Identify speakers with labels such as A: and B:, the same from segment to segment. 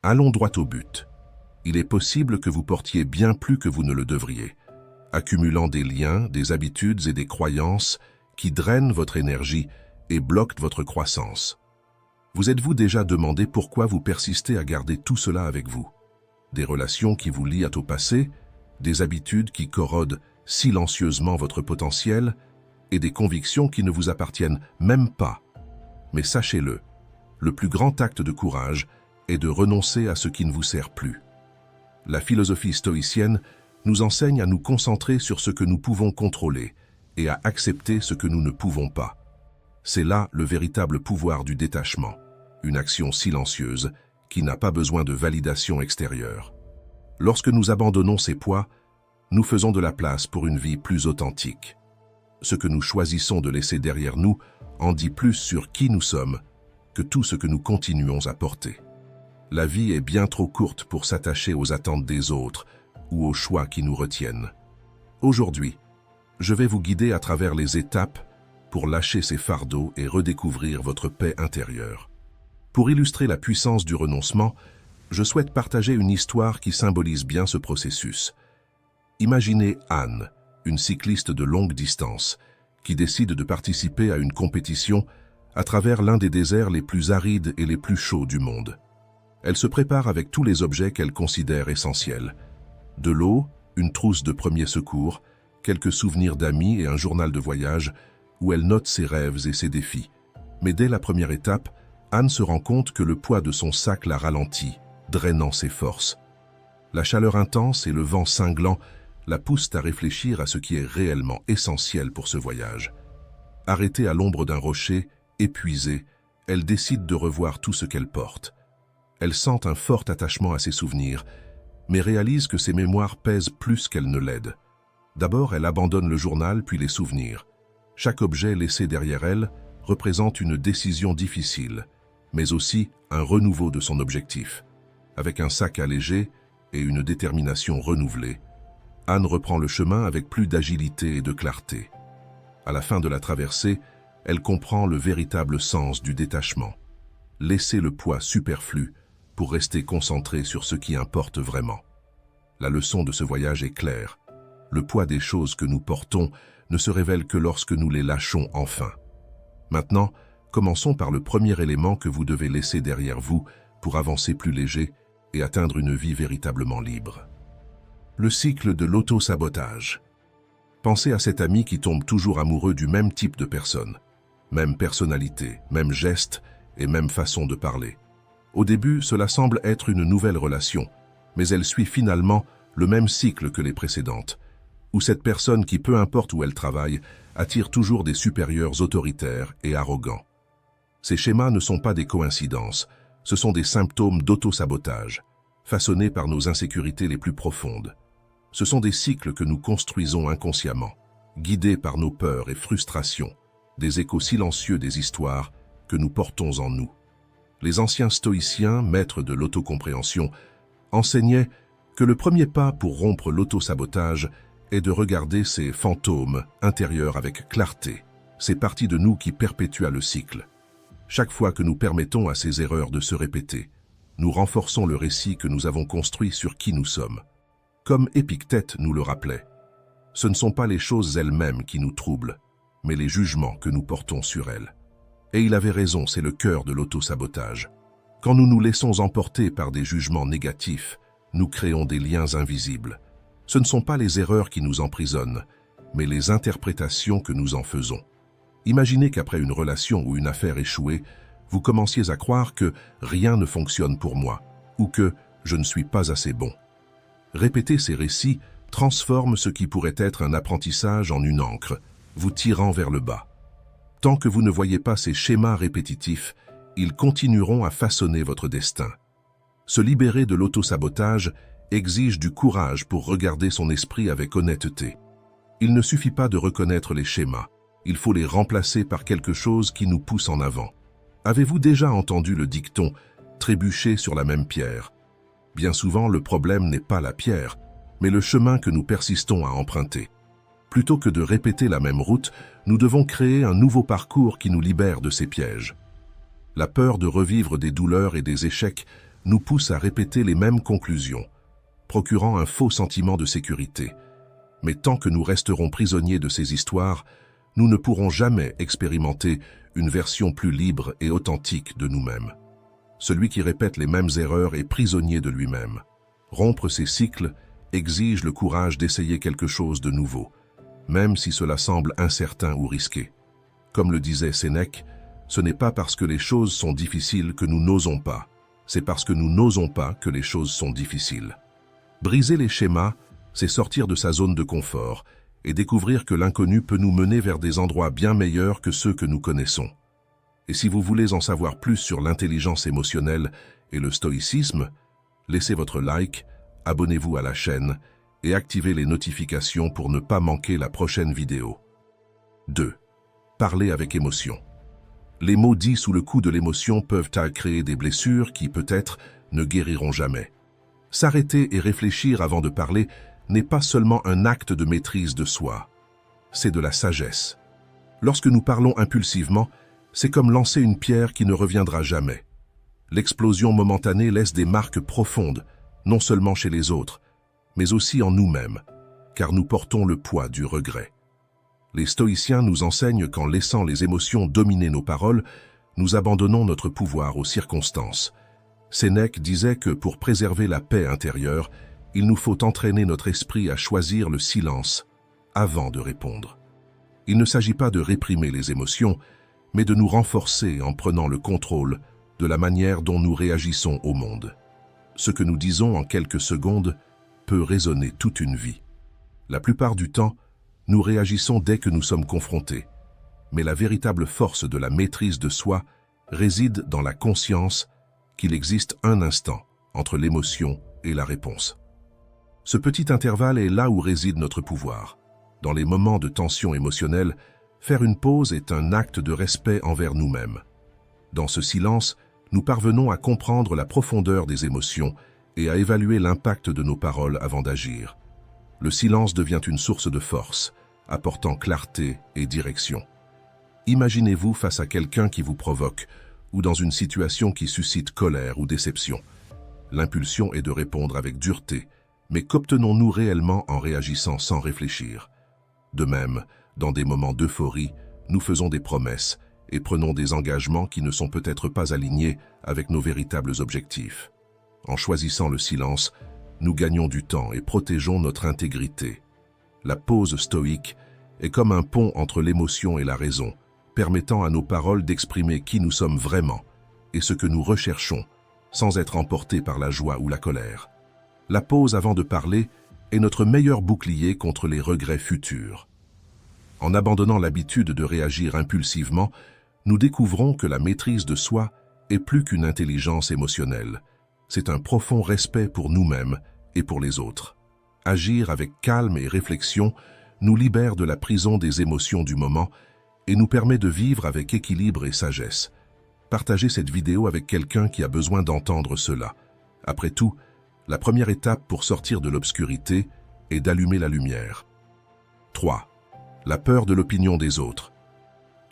A: Allons droit au but. Il est possible que vous portiez bien plus que vous ne le devriez, accumulant des liens, des habitudes et des croyances qui drainent votre énergie et bloquent votre croissance. Vous êtes-vous déjà demandé pourquoi vous persistez à garder tout cela avec vous? Des relations qui vous lient au passé, des habitudes qui corrodent silencieusement votre potentiel et des convictions qui ne vous appartiennent même pas. Mais sachez-le, le plus grand acte de courage est de renoncer à ce qui ne vous sert plus. La philosophie stoïcienne nous enseigne à nous concentrer sur ce que nous pouvons contrôler et à accepter ce que nous ne pouvons pas. C'est là le véritable pouvoir du détachement, une action silencieuse qui n'a pas besoin de validation extérieure. Lorsque nous abandonnons ces poids, nous faisons de la place pour une vie plus authentique. Ce que nous choisissons de laisser derrière nous en dit plus sur qui nous sommes que tout ce que nous continuons à porter. La vie est bien trop courte pour s'attacher aux attentes des autres ou aux choix qui nous retiennent. Aujourd'hui, je vais vous guider à travers les étapes pour lâcher ces fardeaux et redécouvrir votre paix intérieure. Pour illustrer la puissance du renoncement, je souhaite partager une histoire qui symbolise bien ce processus. Imaginez Anne, une cycliste de longue distance, qui décide de participer à une compétition à travers l'un des déserts les plus arides et les plus chauds du monde. Elle se prépare avec tous les objets qu'elle considère essentiels. De l'eau, une trousse de premiers secours, quelques souvenirs d'amis et un journal de voyage où elle note ses rêves et ses défis. Mais dès la première étape, Anne se rend compte que le poids de son sac la ralentit, drainant ses forces. La chaleur intense et le vent cinglant la poussent à réfléchir à ce qui est réellement essentiel pour ce voyage. Arrêtée à l'ombre d'un rocher, épuisée, elle décide de revoir tout ce qu'elle porte. Elle sent un fort attachement à ses souvenirs, mais réalise que ses mémoires pèsent plus qu'elles ne l'aident. D'abord, elle abandonne le journal, puis les souvenirs. Chaque objet laissé derrière elle représente une décision difficile, mais aussi un renouveau de son objectif. Avec un sac allégé et une détermination renouvelée, Anne reprend le chemin avec plus d'agilité et de clarté. À la fin de la traversée, elle comprend le véritable sens du détachement. Laisser le poids superflu pour rester concentré sur ce qui importe vraiment. La leçon de ce voyage est claire. Le poids des choses que nous portons ne se révèle que lorsque nous les lâchons enfin. Maintenant, commençons par le premier élément que vous devez laisser derrière vous pour avancer plus léger et atteindre une vie véritablement libre. Le cycle de l'auto-sabotage. Pensez à cet ami qui tombe toujours amoureux du même type de personne. Même personnalité, même geste et même façon de parler. Au début, cela semble être une nouvelle relation, mais elle suit finalement le même cycle que les précédentes, où cette personne qui, peu importe où elle travaille, attire toujours des supérieurs autoritaires et arrogants. Ces schémas ne sont pas des coïncidences, ce sont des symptômes d'auto-sabotage, façonnés par nos insécurités les plus profondes. Ce sont des cycles que nous construisons inconsciemment, guidés par nos peurs et frustrations, des échos silencieux des histoires que nous portons en nous. Les anciens stoïciens, maîtres de l'autocompréhension, enseignaient que le premier pas pour rompre l'auto-sabotage est de regarder ces fantômes intérieurs avec clarté, ces parties de nous qui perpétuent le cycle. Chaque fois que nous permettons à ces erreurs de se répéter, nous renforçons le récit que nous avons construit sur qui nous sommes. Comme Épictète nous le rappelait, ce ne sont pas les choses elles-mêmes qui nous troublent, mais les jugements que nous portons sur elles. Et il avait raison, c'est le cœur de l'auto-sabotage. Quand nous nous laissons emporter par des jugements négatifs, nous créons des liens invisibles. Ce ne sont pas les erreurs qui nous emprisonnent, mais les interprétations que nous en faisons. Imaginez qu'après une relation ou une affaire échouée, vous commenciez à croire que rien ne fonctionne pour moi, ou que je ne suis pas assez bon. Répéter ces récits transforme ce qui pourrait être un apprentissage en une ancre, vous tirant vers le bas. Tant que vous ne voyez pas ces schémas répétitifs, ils continueront à façonner votre destin. Se libérer de l'auto-sabotage exige du courage pour regarder son esprit avec honnêteté. Il ne suffit pas de reconnaître les schémas, il faut les remplacer par quelque chose qui nous pousse en avant. Avez-vous déjà entendu le dicton « trébucher sur la même pierre » ? Bien souvent, le problème n'est pas la pierre, mais le chemin que nous persistons à emprunter. Plutôt que de répéter la même route, nous devons créer un nouveau parcours qui nous libère de ces pièges. La peur de revivre des douleurs et des échecs nous poussent à répéter les mêmes conclusions, procurant un faux sentiment de sécurité. Mais tant que nous resterons prisonniers de ces histoires, nous ne pourrons jamais expérimenter une version plus libre et authentique de nous-mêmes. Celui qui répète les mêmes erreurs est prisonnier de lui-même. Rompre ces cycles exige le courage d'essayer quelque chose de nouveau, même si cela semble incertain ou risqué. Comme le disait Sénèque, ce n'est pas parce que les choses sont difficiles que nous n'osons pas, c'est parce que nous n'osons pas que les choses sont difficiles. Briser les schémas, c'est sortir de sa zone de confort et découvrir que l'inconnu peut nous mener vers des endroits bien meilleurs que ceux que nous connaissons. Et si vous voulez en savoir plus sur l'intelligence émotionnelle et le stoïcisme, laissez votre like, abonnez-vous à la chaîne et activez les notifications pour ne pas manquer la prochaine vidéo. 2. Parler avec émotion. Les mots dits sous le coup de l'émotion peuvent créer des blessures qui, peut-être, ne guériront jamais. S'arrêter et réfléchir avant de parler n'est pas seulement un acte de maîtrise de soi, c'est de la sagesse. Lorsque nous parlons impulsivement, c'est comme lancer une pierre qui ne reviendra jamais. L'explosion momentanée laisse des marques profondes, non seulement chez les autres, mais aussi en nous-mêmes, car nous portons le poids du regret. Les stoïciens nous enseignent qu'en laissant les émotions dominer nos paroles, nous abandonnons notre pouvoir aux circonstances. Sénèque disait que pour préserver la paix intérieure, il nous faut entraîner notre esprit à choisir le silence avant de répondre. Il ne s'agit pas de réprimer les émotions, mais de nous renforcer en prenant le contrôle de la manière dont nous réagissons au monde. Ce que nous disons en quelques secondes peut résonner toute une vie. La plupart du temps, nous réagissons dès que nous sommes confrontés, mais la véritable force de la maîtrise de soi réside dans la conscience qu'il existe un instant entre l'émotion et la réponse. Ce petit intervalle est là où réside notre pouvoir. Dans les moments de tension émotionnelle, faire une pause est un acte de respect envers nous-mêmes. Dans ce silence, nous parvenons à comprendre la profondeur des émotions et à évaluer l'impact de nos paroles avant d'agir. Le silence devient une source de force, apportant clarté et direction. Imaginez-vous face à quelqu'un qui vous provoque ou dans une situation qui suscite colère ou déception. L'impulsion est de répondre avec dureté, mais qu'obtenons-nous réellement en réagissant sans réfléchir? De même, dans des moments d'euphorie, nous faisons des promesses et prenons des engagements qui ne sont peut-être pas alignés avec nos véritables objectifs. En choisissant le silence, nous gagnons du temps et protégeons notre intégrité. La pause stoïque est comme un pont entre l'émotion et la raison, permettant à nos paroles d'exprimer qui nous sommes vraiment et ce que nous recherchons, sans être emportés par la joie ou la colère. La pause avant de parler est notre meilleur bouclier contre les regrets futurs. En abandonnant l'habitude de réagir impulsivement, nous découvrons que la maîtrise de soi est plus qu'une intelligence émotionnelle. C'est un profond respect pour nous-mêmes et pour les autres. Agir avec calme et réflexion nous libère de la prison des émotions du moment et nous permet de vivre avec équilibre et sagesse. Partagez cette vidéo avec quelqu'un qui a besoin d'entendre cela. Après tout, la première étape pour sortir de l'obscurité est d'allumer la lumière. 3. La peur de l'opinion des autres.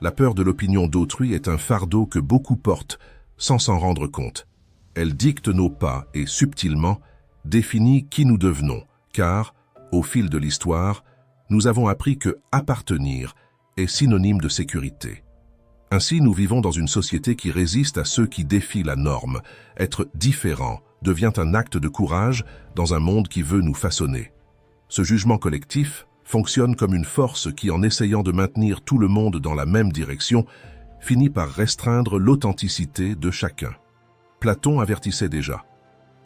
A: La peur de l'opinion d'autrui est un fardeau que beaucoup portent sans s'en rendre compte. Elle dicte nos pas et, subtilement, définit qui nous devenons, car, au fil de l'histoire, nous avons appris que appartenir est synonyme de sécurité. Ainsi, nous vivons dans une société qui résiste à ceux qui défient la norme. Être différent devient un acte de courage dans un monde qui veut nous façonner. Ce jugement collectif fonctionne comme une force qui, en essayant de maintenir tout le monde dans la même direction, finit par restreindre l'authenticité de chacun. Platon avertissait déjà.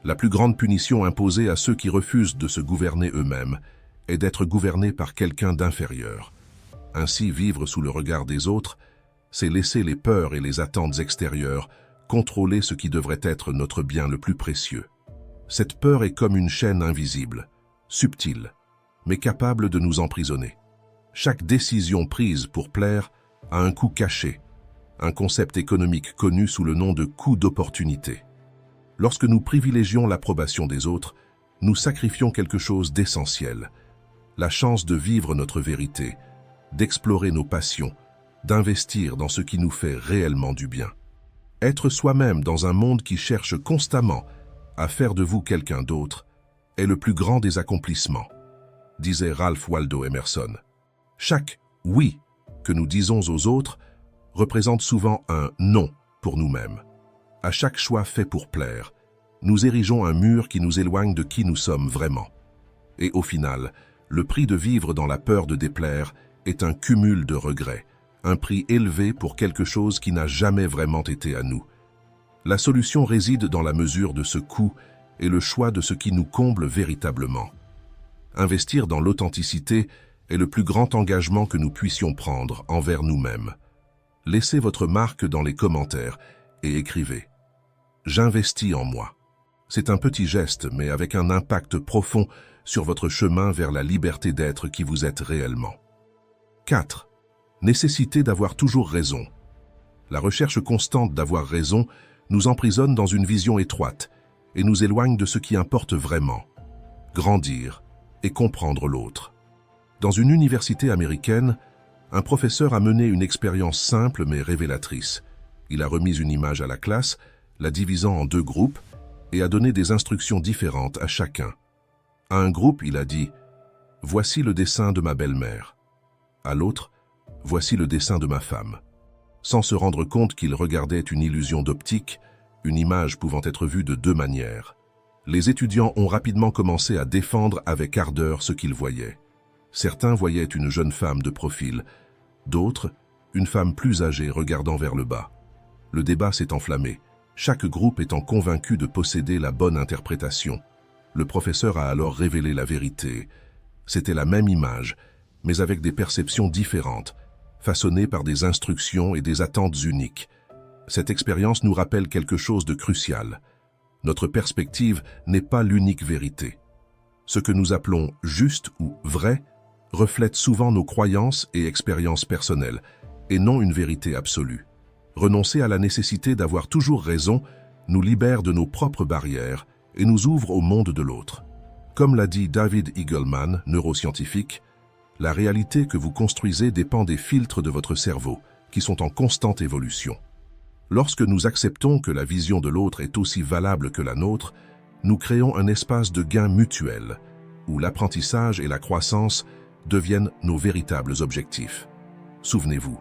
A: La plus grande punition imposée à ceux qui refusent de se gouverner eux-mêmes est d'être gouvernés par quelqu'un d'inférieur. Ainsi, vivre sous le regard des autres, c'est laisser les peurs et les attentes extérieures contrôler ce qui devrait être notre bien le plus précieux. Cette peur est comme une chaîne invisible, subtile, mais capable de nous emprisonner. Chaque décision prise pour plaire a un coût caché, un concept économique connu sous le nom de coût d'opportunité. Lorsque nous privilégions l'approbation des autres, nous sacrifions quelque chose d'essentiel, la chance de vivre notre vérité, d'explorer nos passions, d'investir dans ce qui nous fait réellement du bien. Être soi-même dans un monde qui cherche constamment à faire de vous quelqu'un d'autre, est le plus grand des accomplissements, disait Ralph Waldo Emerson. Chaque « oui » que nous disons aux autres représente souvent un « non » pour nous-mêmes. À chaque choix fait pour plaire, nous érigeons un mur qui nous éloigne de qui nous sommes vraiment. Et au final, le prix de vivre dans la peur de déplaire est un cumul de regrets, un prix élevé pour quelque chose qui n'a jamais vraiment été à nous. La solution réside dans la mesure de ce coût et le choix de ce qui nous comble véritablement. Investir dans l'authenticité est le plus grand engagement que nous puissions prendre envers nous-mêmes. Laissez votre marque dans les commentaires et écrivez « J'investis en moi ». C'est un petit geste, mais avec un impact profond sur votre chemin vers la liberté d'être qui vous êtes réellement. 4. Nécessité d'avoir toujours raison. La recherche constante d'avoir raison nous emprisonne dans une vision étroite et nous éloigne de ce qui importe vraiment, grandir et comprendre l'autre. Dans une université américaine, un professeur a mené une expérience simple mais révélatrice. Il a remis une image à la classe, la divisant en 2 groupes, et a donné des instructions différentes à chacun. À un groupe, il a dit « Voici le dessin de ma belle-mère ». À l'autre, « Voici le dessin de ma femme ». Sans se rendre compte qu'il regardait une illusion d'optique, une image pouvant être vue de 2 manières. Les étudiants ont rapidement commencé à défendre avec ardeur ce qu'ils voyaient. Certains voyaient une jeune femme de profil, d'autres, une femme plus âgée regardant vers le bas. Le débat s'est enflammé, chaque groupe étant convaincu de posséder la bonne interprétation. Le professeur a alors révélé la vérité. C'était la même image, mais avec des perceptions différentes, façonnées par des instructions et des attentes uniques. Cette expérience nous rappelle quelque chose de crucial. Notre perspective n'est pas l'unique vérité. Ce que nous appelons juste ou vrai reflète souvent nos croyances et expériences personnelles, et non une vérité absolue. Renoncer à la nécessité d'avoir toujours raison nous libère de nos propres barrières et nous ouvre au monde de l'autre. Comme l'a dit David Eagleman, neuroscientifique, la réalité que vous construisez dépend des filtres de votre cerveau, qui sont en constante évolution. Lorsque nous acceptons que la vision de l'autre est aussi valable que la nôtre, nous créons un espace de gain mutuel, où l'apprentissage et la croissance deviennent nos véritables objectifs. Souvenez-vous,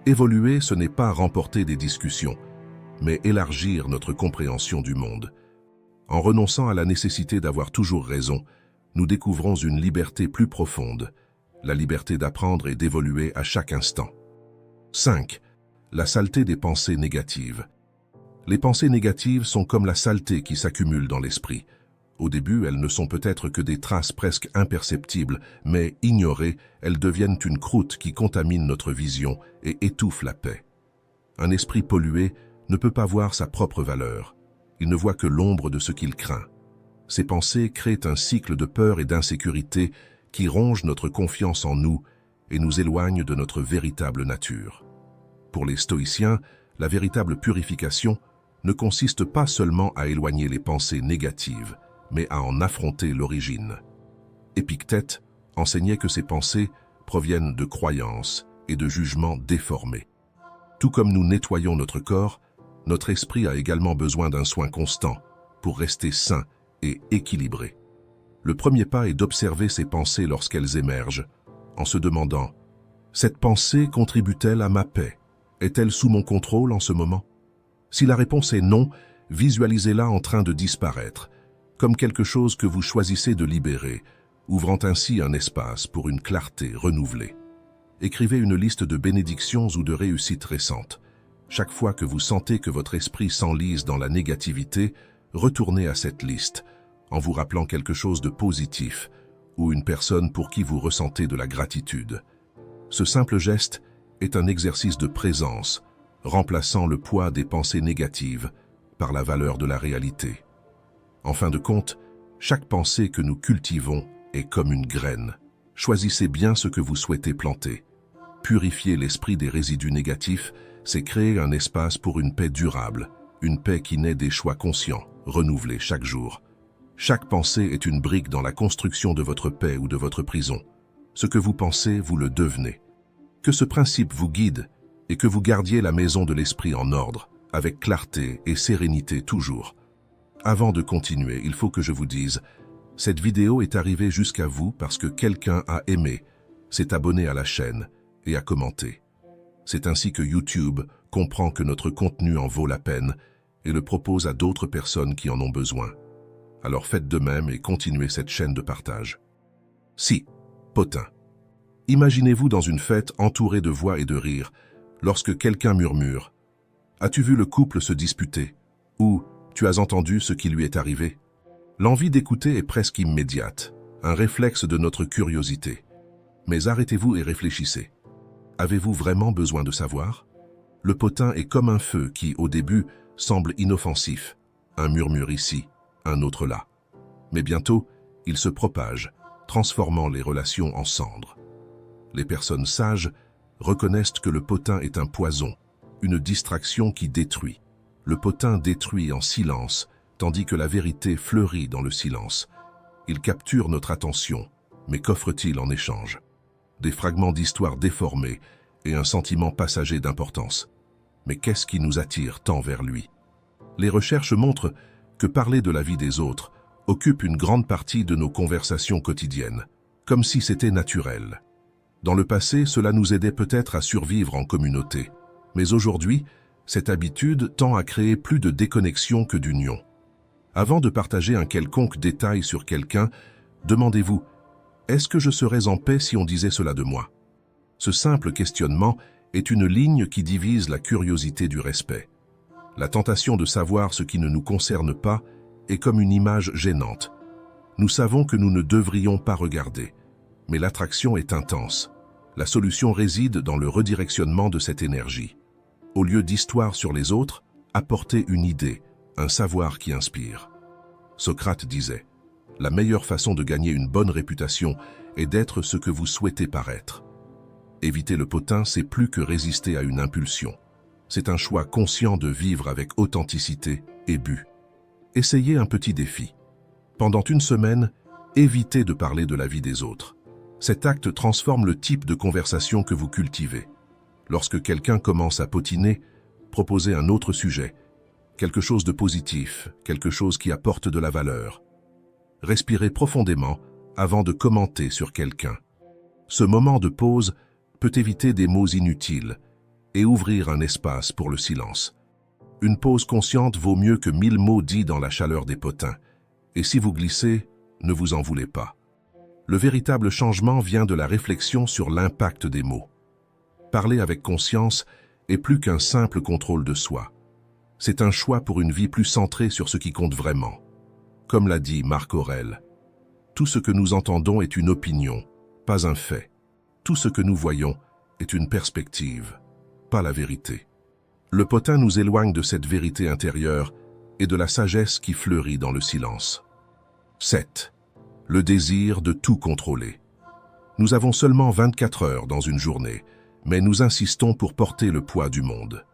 A: évoluer, ce n'est pas remporter des discussions, mais élargir notre compréhension du monde. En renonçant à la nécessité d'avoir toujours raison, nous découvrons une liberté plus profonde, la liberté d'apprendre et d'évoluer à chaque instant. 5. La saleté des pensées négatives. Les pensées négatives sont comme la saleté qui s'accumule dans l'esprit. Au début, elles ne sont peut-être que des traces presque imperceptibles, mais ignorées, elles deviennent une croûte qui contamine notre vision et étouffe la paix. Un esprit pollué ne peut pas voir sa propre valeur. Il ne voit que l'ombre de ce qu'il craint. Ces pensées créent un cycle de peur et d'insécurité qui ronge notre confiance en nous et nous éloigne de notre véritable nature. Pour les stoïciens, la véritable purification ne consiste pas seulement à éloigner les pensées négatives, mais à en affronter l'origine. Épictète enseignait que ces pensées proviennent de croyances et de jugements déformés. Tout comme nous nettoyons notre corps, notre esprit a également besoin d'un soin constant pour rester sain et équilibré. Le premier pas est d'observer ces pensées lorsqu'elles émergent, en se demandant « Cette pensée contribue-t-elle à ma paix? Est-elle sous mon contrôle en ce moment ?» Si la réponse est non, visualisez-la en train de disparaître, comme quelque chose que vous choisissez de libérer, ouvrant ainsi un espace pour une clarté renouvelée. Écrivez une liste de bénédictions ou de réussites récentes. Chaque fois que vous sentez que votre esprit s'enlise dans la négativité, retournez à cette liste, en vous rappelant quelque chose de positif ou une personne pour qui vous ressentez de la gratitude. Ce simple geste est un exercice de présence, remplaçant le poids des pensées négatives par la valeur de la réalité. En fin de compte, chaque pensée que nous cultivons est comme une graine. Choisissez bien ce que vous souhaitez planter. Purifier l'esprit des résidus négatifs, c'est créer un espace pour une paix durable, une paix qui naît des choix conscients, renouvelés chaque jour. Chaque pensée est une brique dans la construction de votre paix ou de votre prison. Ce que vous pensez, vous le devenez. Que ce principe vous guide et que vous gardiez la maison de l'esprit en ordre, avec clarté et sérénité toujours. Avant de continuer, il faut que je vous dise, cette vidéo est arrivée jusqu'à vous parce que quelqu'un a aimé, s'est abonné à la chaîne et a commenté. C'est ainsi que YouTube comprend que notre contenu en vaut la peine et le propose à d'autres personnes qui en ont besoin. Alors faites de même et continuez cette chaîne de partage. Si, potin. Imaginez-vous dans une fête entourée de voix et de rires, lorsque quelqu'un murmure « As-tu vu le couple se disputer ?» ou « Tu as entendu ce qui lui est arrivé ?» L'envie d'écouter est presque immédiate, un réflexe de notre curiosité. Mais arrêtez-vous et réfléchissez. Avez-vous vraiment besoin de savoir? Le potin est comme un feu qui, au début, semble inoffensif. Un murmure ici, un autre là. Mais bientôt, il se propage, transformant les relations en cendres. Les personnes sages reconnaissent que le potin est un poison, une distraction qui détruit. Le potin détruit en silence, tandis que la vérité fleurit dans le silence. Il capture notre attention, mais qu'offre-t-il en échange? Des fragments d'histoire déformés et un sentiment passager d'importance. Mais qu'est-ce qui nous attire tant vers lui? Les recherches montrent que parler de la vie des autres occupe une grande partie de nos conversations quotidiennes, comme si c'était naturel. Dans le passé, cela nous aidait peut-être à survivre en communauté, mais aujourd'hui, cette habitude tend à créer plus de déconnexion que d'union. Avant de partager un quelconque détail sur quelqu'un, demandez-vous « Est-ce que je serais en paix si on disait cela de moi ?» Ce simple questionnement est une ligne qui divise la curiosité du respect. La tentation de savoir ce qui ne nous concerne pas est comme une image gênante. Nous savons que nous ne devrions pas regarder, mais l'attraction est intense. La solution réside dans le redirectionnement de cette énergie. Au lieu d'histoire sur les autres, apportez une idée, un savoir qui inspire. Socrate disait « La meilleure façon de gagner une bonne réputation est d'être ce que vous souhaitez paraître. » Éviter le potin, c'est plus que résister à une impulsion. C'est un choix conscient de vivre avec authenticité et but. Essayez un petit défi. Pendant une semaine, évitez de parler de la vie des autres. Cet acte transforme le type de conversation que vous cultivez. Lorsque quelqu'un commence à potiner, proposez un autre sujet, quelque chose de positif, quelque chose qui apporte de la valeur. Respirez profondément avant de commenter sur quelqu'un. Ce moment de pause peut éviter des mots inutiles et ouvrir un espace pour le silence. Une pause consciente vaut mieux que 1000 mots dits dans la chaleur des potins. Et si vous glissez, ne vous en voulez pas. Le véritable changement vient de la réflexion sur l'impact des mots. Parler avec conscience est plus qu'un simple contrôle de soi. C'est un choix pour une vie plus centrée sur ce qui compte vraiment. Comme l'a dit Marc Aurèle, tout ce que nous entendons est une opinion, pas un fait. Tout ce que nous voyons est une perspective, pas la vérité. Le potin nous éloigne de cette vérité intérieure et de la sagesse qui fleurit dans le silence. 7. Le désir de tout contrôler. Nous avons seulement 24 heures dans une journée, mais nous insistons pour porter le poids du monde.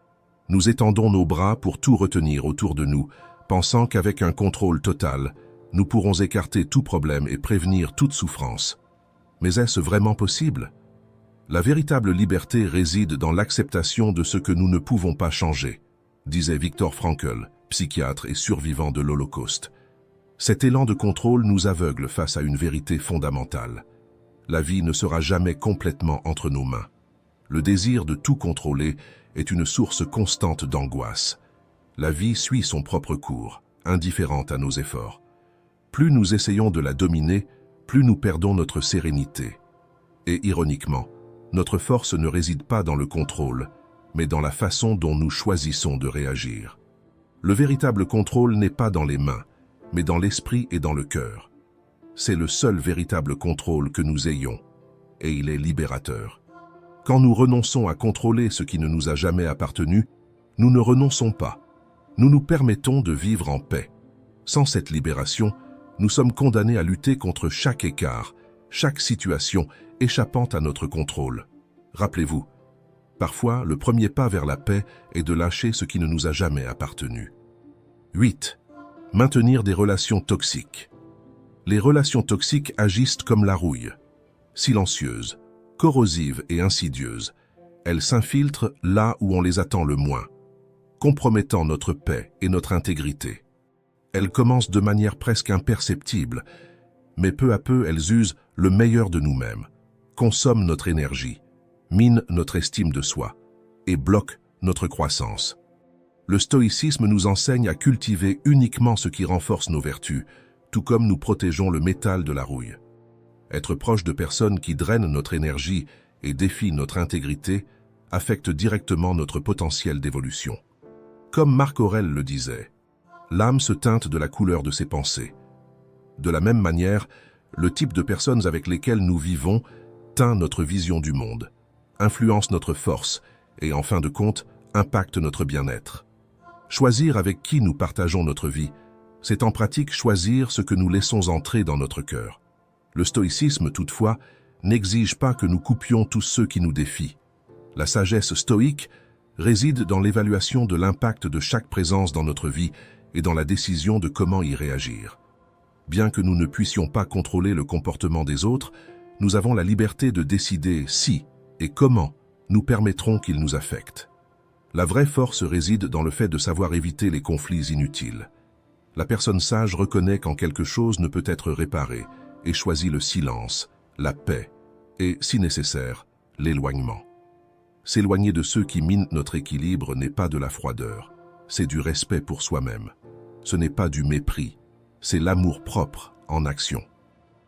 A: Nous étendons nos bras pour tout retenir autour de nous, pensant qu'avec un contrôle total, nous pourrons écarter tout problème et prévenir toute souffrance. Mais est-ce vraiment possible? La véritable liberté réside dans l'acceptation de ce que nous ne pouvons pas changer, disait Viktor Frankl, psychiatre et survivant de l'Holocauste. Cet élan de contrôle nous aveugle face à une vérité fondamentale. La vie ne sera jamais complètement entre nos mains. Le désir de tout contrôler est une source constante d'angoisse. La vie suit son propre cours, indifférente à nos efforts. Plus nous essayons de la dominer, plus nous perdons notre sérénité. Et ironiquement, notre force ne réside pas dans le contrôle, mais dans la façon dont nous choisissons de réagir. Le véritable contrôle n'est pas dans les mains, mais dans l'esprit et dans le cœur. C'est le seul véritable contrôle que nous ayons, et il est libérateur. Quand nous renonçons à contrôler ce qui ne nous a jamais appartenu, nous ne renonçons pas. Nous nous permettons de vivre en paix. Sans cette libération, nous sommes condamnés à lutter contre chaque écart, chaque situation échappant à notre contrôle. Rappelez-vous, parfois le premier pas vers la paix est de lâcher ce qui ne nous a jamais appartenu. 8. Maintenir des relations toxiques. Les relations toxiques agissent comme la rouille. Silencieuses, corrosives et insidieuses, elles s'infiltrent là où on les attend le moins, compromettant notre paix et notre intégrité. Elles commencent de manière presque imperceptible, mais peu à peu elles usent le meilleur de nous-mêmes, consomment notre énergie, minent notre estime de soi et bloquent notre croissance. Le stoïcisme nous enseigne à cultiver uniquement ce qui renforce nos vertus, tout comme nous protégeons le métal de la rouille. Être proche de personnes qui drainent notre énergie et défient notre intégrité affecte directement notre potentiel d'évolution. Comme Marc Aurèle le disait, l'âme se teinte de la couleur de ses pensées. De la même manière, le type de personnes avec lesquelles nous vivons teint notre vision du monde, influence notre force et, en fin de compte, impacte notre bien-être. Choisir avec qui nous partageons notre vie, c'est en pratique choisir ce que nous laissons entrer dans notre cœur. Le stoïcisme, toutefois, n'exige pas que nous coupions tous ceux qui nous défient. La sagesse stoïque réside dans l'évaluation de l'impact de chaque présence dans notre vie et dans la décision de comment y réagir. Bien que nous ne puissions pas contrôler le comportement des autres, nous avons la liberté de décider si et comment nous permettrons qu'ils nous affectent. La vraie force réside dans le fait de savoir éviter les conflits inutiles. La personne sage reconnaît quand quelque chose ne peut être réparé et choisit le silence, la paix et, si nécessaire, l'éloignement. S'éloigner de ceux qui minent notre équilibre n'est pas de la froideur, c'est du respect pour soi-même. Ce n'est pas du mépris, c'est l'amour-propre en action.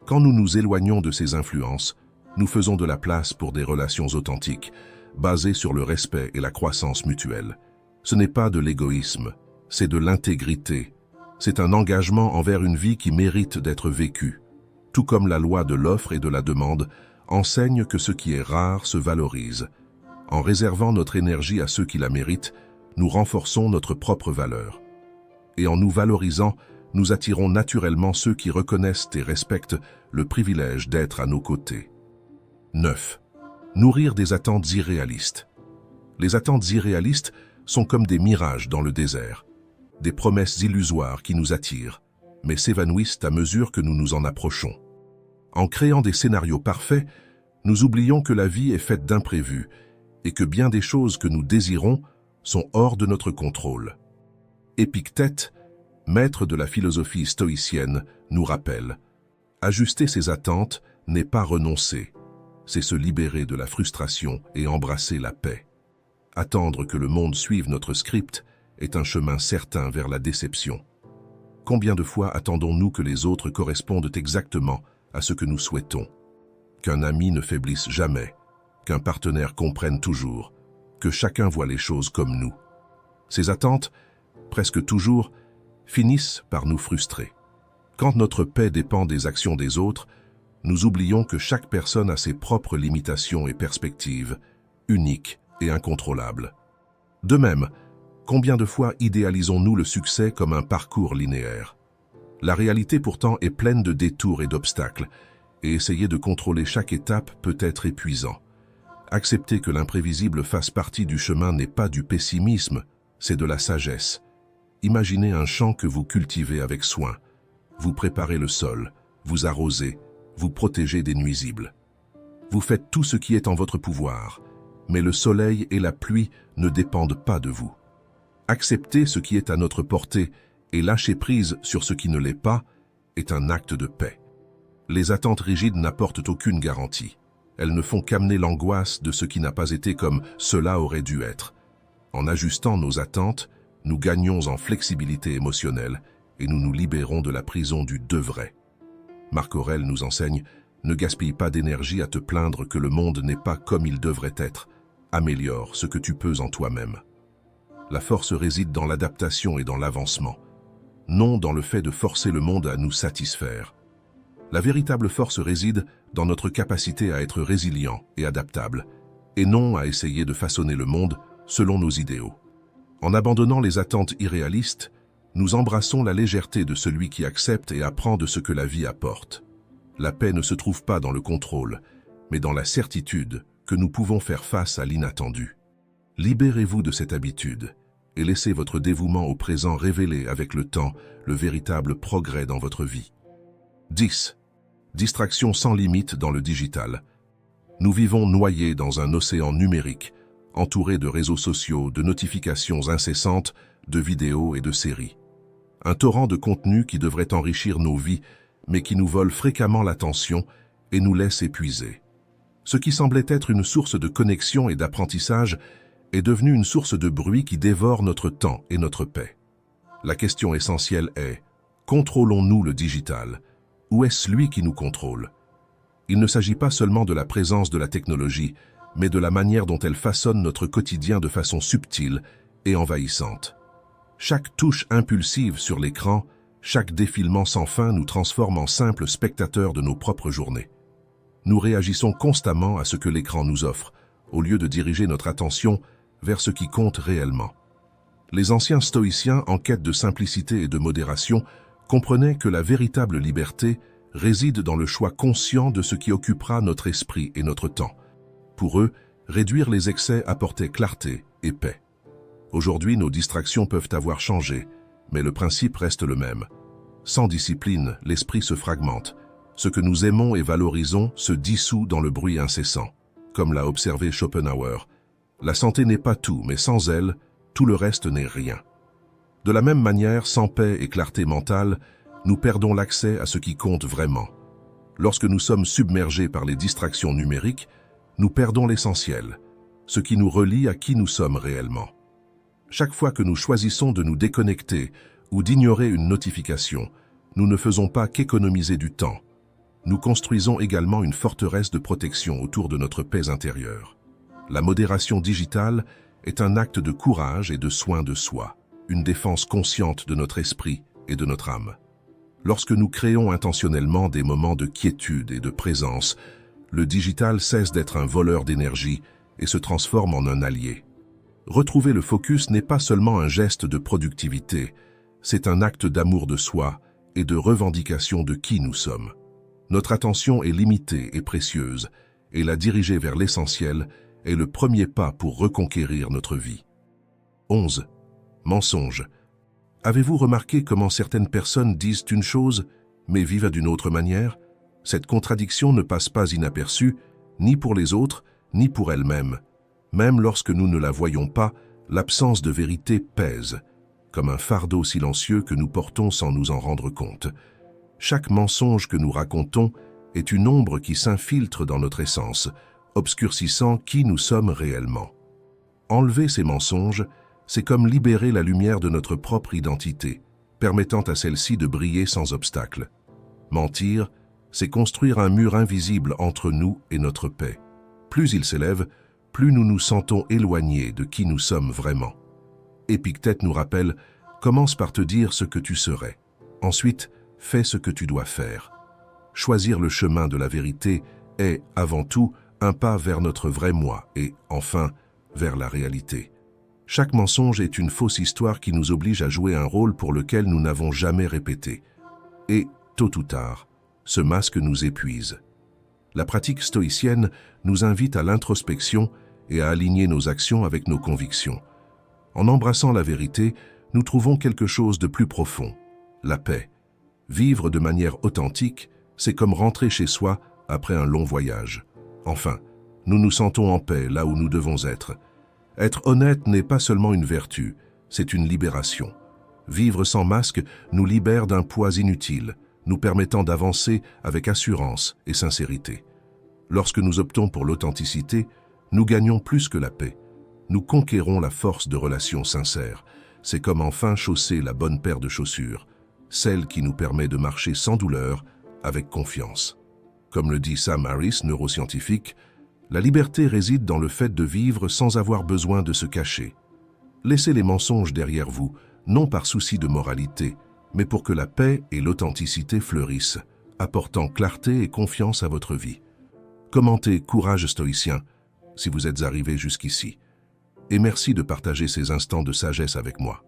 A: Quand nous nous éloignons de ces influences, nous faisons de la place pour des relations authentiques, basées sur le respect et la croissance mutuelle. Ce n'est pas de l'égoïsme, c'est de l'intégrité. C'est un engagement envers une vie qui mérite d'être vécue. Tout comme la loi de l'offre et de la demande enseigne que ce qui est rare se valorise. En réservant notre énergie à ceux qui la méritent, nous renforçons notre propre valeur. Et en nous valorisant, nous attirons naturellement ceux qui reconnaissent et respectent le privilège d'être à nos côtés. 9. Nourrir des attentes irréalistes. Les attentes irréalistes sont comme des mirages dans le désert, des promesses illusoires qui nous attirent, mais s'évanouissent à mesure que nous nous en approchons. En créant des scénarios parfaits, nous oublions que la vie est faite d'imprévus et que bien des choses que nous désirons sont hors de notre contrôle. Épictète, maître de la philosophie stoïcienne, nous rappelle « Ajuster ses attentes n'est pas renoncer, c'est se libérer de la frustration et embrasser la paix. Attendre que le monde suive notre script est un chemin certain vers la déception. Combien de fois attendons-nous que les autres correspondent exactement à ce que nous souhaitons? Qu'un ami ne faiblisse jamais, qu'un partenaire comprenne toujours, que chacun voit les choses comme nous. Ces attentes, presque toujours, finissent par nous frustrer. Quand notre paix dépend des actions des autres, nous oublions que chaque personne a ses propres limitations et perspectives, uniques et incontrôlables. De même, combien de fois idéalisons-nous le succès comme un parcours linéaire? La réalité pourtant est pleine de détours et d'obstacles, et essayer de contrôler chaque étape peut être épuisant. Accepter que l'imprévisible fasse partie du chemin n'est pas du pessimisme, c'est de la sagesse. Imaginez un champ que vous cultivez avec soin. Vous préparez le sol, vous arrosez, vous protégez des nuisibles. Vous faites tout ce qui est en votre pouvoir, mais le soleil et la pluie ne dépendent pas de vous. Accepter ce qui est à notre portée et lâcher prise sur ce qui ne l'est pas est un acte de paix. Les attentes rigides n'apportent aucune garantie. Elles ne font qu'amener l'angoisse de ce qui n'a pas été comme cela aurait dû être. En ajustant nos attentes, nous gagnons en flexibilité émotionnelle et nous nous libérons de la prison du « devrait ». Marc Aurèle nous enseigne « Ne gaspille pas d'énergie à te plaindre que le monde n'est pas comme il devrait être. Améliore ce que tu peux en toi-même. » La force réside dans l'adaptation et dans l'avancement, non dans le fait de forcer le monde à nous satisfaire. La véritable force réside dans notre capacité à être résilient et adaptable, et non à essayer de façonner le monde selon nos idéaux. En abandonnant les attentes irréalistes, nous embrassons la légèreté de celui qui accepte et apprend de ce que la vie apporte. La paix ne se trouve pas dans le contrôle, mais dans la certitude que nous pouvons faire face à l'inattendu. Libérez-vous de cette habitude et laissez votre dévouement au présent révéler avec le temps le véritable progrès dans votre vie. 10. Distraction sans limite dans le digital. Nous vivons noyés dans un océan numérique, entourés de réseaux sociaux, de notifications incessantes, de vidéos et de séries. un torrent de contenu qui devrait enrichir nos vies, mais qui nous vole fréquemment l'attention et nous laisse épuisés. Ce qui semblait être une source de connexion et d'apprentissage est devenu une source de bruit qui dévore notre temps et notre paix. La question essentielle est, contrôlons-nous le digital, ou est-ce lui qui nous contrôle? Il ne s'agit pas seulement de la présence de la technologie, mais de la manière dont elle façonne notre quotidien de façon subtile et envahissante. Chaque touche impulsive sur l'écran, chaque défilement sans fin nous transforme en simples spectateurs de nos propres journées. Nous réagissons constamment à ce que l'écran nous offre, au lieu de diriger notre attention vers ce qui compte réellement. Les anciens stoïciens, en quête de simplicité et de modération, comprenaient que la véritable liberté réside dans le choix conscient de ce qui occupera notre esprit et notre temps. Pour eux, réduire les excès apportait clarté et paix. Aujourd'hui, nos distractions peuvent avoir changé, mais le principe reste le même. Sans discipline, l'esprit se fragmente. Ce que nous aimons et valorisons se dissout dans le bruit incessant. Comme l'a observé Schopenhauer, la santé n'est pas tout, mais sans elle, tout le reste n'est rien. De la même manière, sans paix et clarté mentale, nous perdons l'accès à ce qui compte vraiment. Lorsque nous sommes submergés par les distractions numériques, nous perdons l'essentiel, ce qui nous relie à qui nous sommes réellement. Chaque fois que nous choisissons de nous déconnecter ou d'ignorer une notification, nous ne faisons pas qu'économiser du temps. Nous construisons également une forteresse de protection autour de notre paix intérieure. La modération digitale est un acte de courage et de soin de soi, une défense consciente de notre esprit et de notre âme. Lorsque nous créons intentionnellement des moments de quiétude et de présence, le digital cesse d'être un voleur d'énergie et se transforme en un allié. Retrouver le focus n'est pas seulement un geste de productivité, c'est un acte d'amour de soi et de revendication de qui nous sommes. Notre attention est limitée et précieuse, et la diriger vers l'essentiel est le premier pas pour reconquérir notre vie. 11. Mensonge. Avez-vous remarqué comment certaines personnes disent une chose, mais vivent d'une autre manière? Cette contradiction ne passe pas inaperçue, ni pour les autres, ni pour elles-mêmes. Même lorsque nous ne la voyons pas, l'absence de vérité pèse, comme un fardeau silencieux que nous portons sans nous en rendre compte. Chaque mensonge que nous racontons est une ombre qui s'infiltre dans notre essence, obscurcissant qui nous sommes réellement. Enlever ces mensonges, c'est comme libérer la lumière de notre propre identité, permettant à celle-ci de briller sans obstacle. Mentir, c'est construire un mur invisible entre nous et notre paix. Plus il s'élève, plus nous nous sentons éloignés de qui nous sommes vraiment. Épictète nous rappelle « Commence par te dire ce que tu serais. Ensuite, fais ce que tu dois faire. » Choisir le chemin de la vérité est, avant tout, un pas vers notre vrai moi et, enfin, vers la réalité. Chaque mensonge est une fausse histoire qui nous oblige à jouer un rôle pour lequel nous n'avons jamais répété. Et, tôt ou tard, ce masque nous épuise. La pratique stoïcienne nous invite à l'introspection et à aligner nos actions avec nos convictions. En embrassant la vérité, nous trouvons quelque chose de plus profond, la paix. Vivre de manière authentique, c'est comme rentrer chez soi après un long voyage. Enfin, nous nous sentons en paix là où nous devons être. Être honnête n'est pas seulement une vertu, c'est une libération. Vivre sans masque nous libère d'un poids inutile, nous permettant d'avancer avec assurance et sincérité. Lorsque nous optons pour l'authenticité, nous gagnons plus que la paix. Nous conquérons la force de relations sincères. C'est comme enfin chausser la bonne paire de chaussures, celle qui nous permet de marcher sans douleur, avec confiance. Comme le dit Sam Harris, neuroscientifique, la liberté réside dans le fait de vivre sans avoir besoin de se cacher. Laissez les mensonges derrière vous, non par souci de moralité, mais pour que la paix et l'authenticité fleurissent, apportant clarté et confiance à votre vie. Commentez Courage stoïcien si vous êtes arrivé jusqu'ici. Et merci de partager ces instants de sagesse avec moi.